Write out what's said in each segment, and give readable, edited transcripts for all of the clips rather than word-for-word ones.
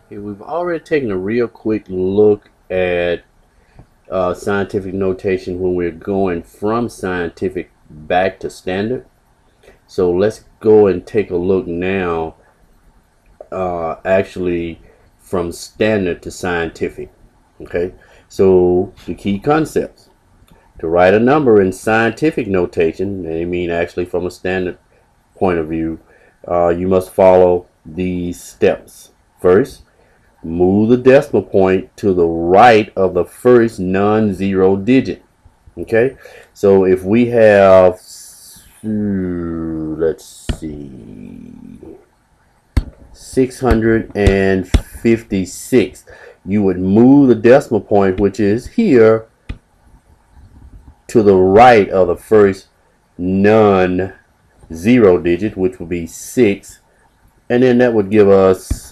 Okay, we've already taken a real quick look at scientific notation when we're going from scientific back to standard. So let's go and take a look now actually from standard to scientific. Okay, so the key concepts. To write a number in scientific notation, I mean actually from a standard point of view, you must follow these steps. First, move the decimal point to the right of the first non-zero digit. Okay, so if we have, let's see, 656, you would move the decimal point, which is here, to the right of the first non-zero digit, which would be 6, and then that would give us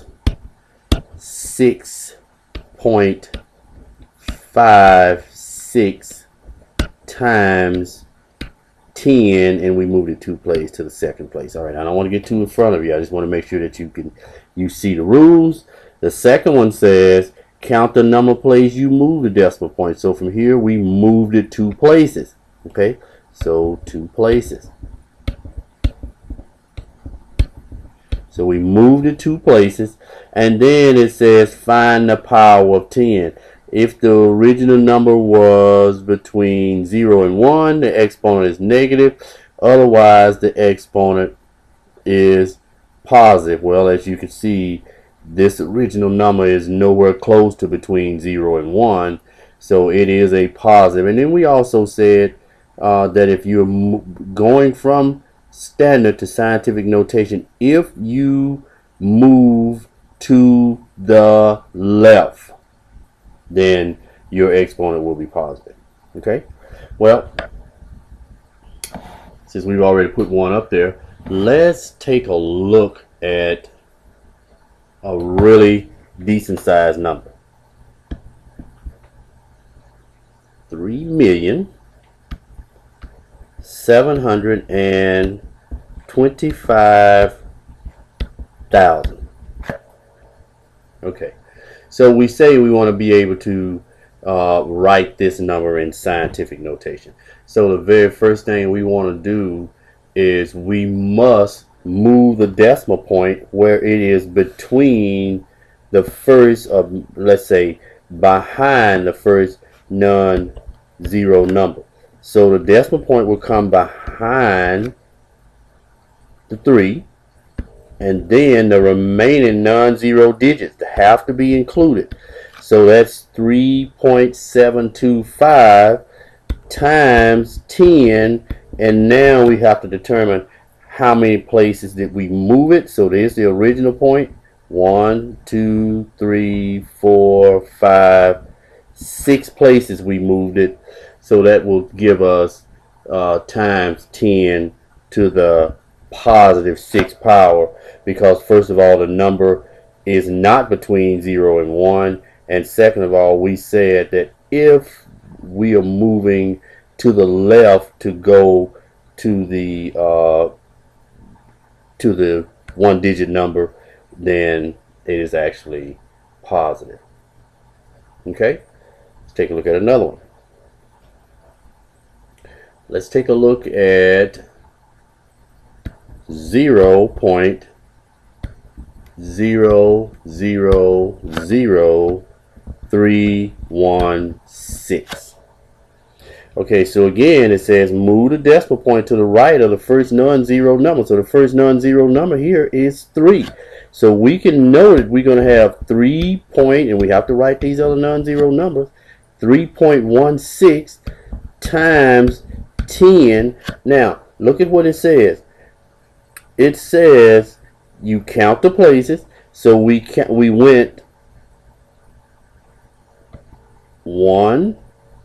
6.56 times 10, and we moved it 2 places to the second place. All right, I don't want to get too in front of you. I just want to make sure that you see the rules. The second one says count the number of places you move the decimal point. So from here we moved it 2 places. Okay, so 2 places. So we moved it 2 places, and then it says find the power of 10. If the original number was between 0 and 1, the exponent is negative. Otherwise, the exponent is positive. Well, as you can see, this original number is nowhere close to between 0 and 1, so it is a positive. And then we also said that if you're going from standard to scientific notation, if you move to the left, then your exponent will be positive. Okay, well, since we've already put one up there, let's take a look at a really decent sized number. 3,725,000. Okay, so we say we want to be able to write this number in scientific notation. So the very first thing we want to do is we must move the decimal point where it is between the first of, let's say, behind the first non-zero number. So the decimal point will come behind the 3, and then the remaining non-zero digits have to be included. So that's 3.725 times 10, and now we have to determine how many places did we move it. So there's the original point. 1, 2, 3, 4, 5, 6 places we moved it. So that will give us times 10 to the positive 6th power, because first of all, the number is not between 0 and 1, and second of all, we said that if we are moving to the left to go to the 1-digit number, then it is actually positive. Okay, let's take a look at another one. Let's take a look at 0.0000316. Okay, so again it says move the decimal point to the right of the first non-zero number. So the first non-zero number here is 3. So we can know that we're going to have 3 point, and we have to write these other non-zero numbers, 3.16 times 10. Now look at what it says. It says you count the places. So we went 1,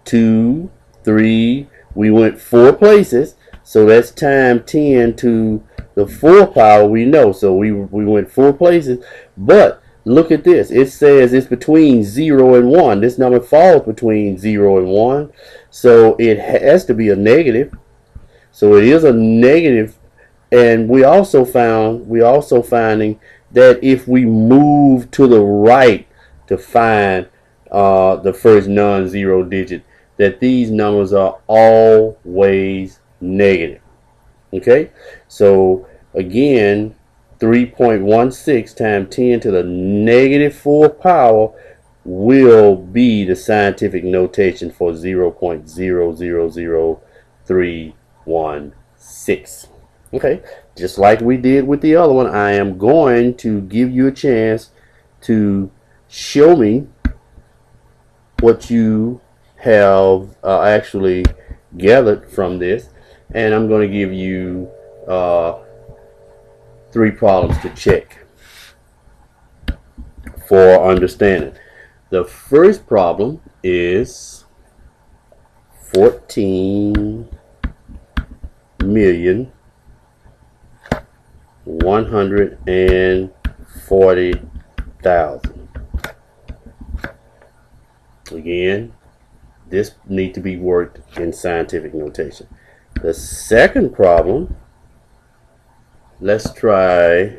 2, 3. We went 4 places. So that's times 10 to the 4th power. We know. So we went 4 places. But look at this. It says it's between 0 and 1. This number falls between 0 and 1. So it has to be a negative. So it is a negative. And we also finding that if we move to the right to find the first non-zero digit, that these numbers are always negative. Okay, so again, 3.16 times 10 to the negative 4th power will be the scientific notation for 0.000316. Okay, just like we did with the other one, I am going to give you a chance to show me what you have actually gathered from this, and I'm going to give you 3 problems to check for understanding. The first problem is 14,140,000. Again, this needs to be worked in scientific notation. The second problem, let's try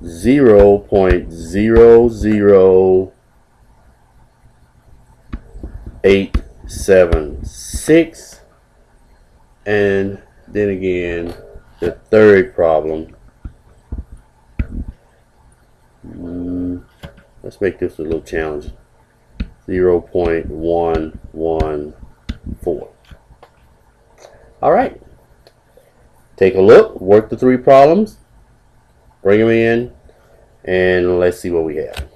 0.00876, and then again the third problem, let's make this a little challenging, 0.114. all right, take a look, work the 3 problems, bring them in, and let's see what we have.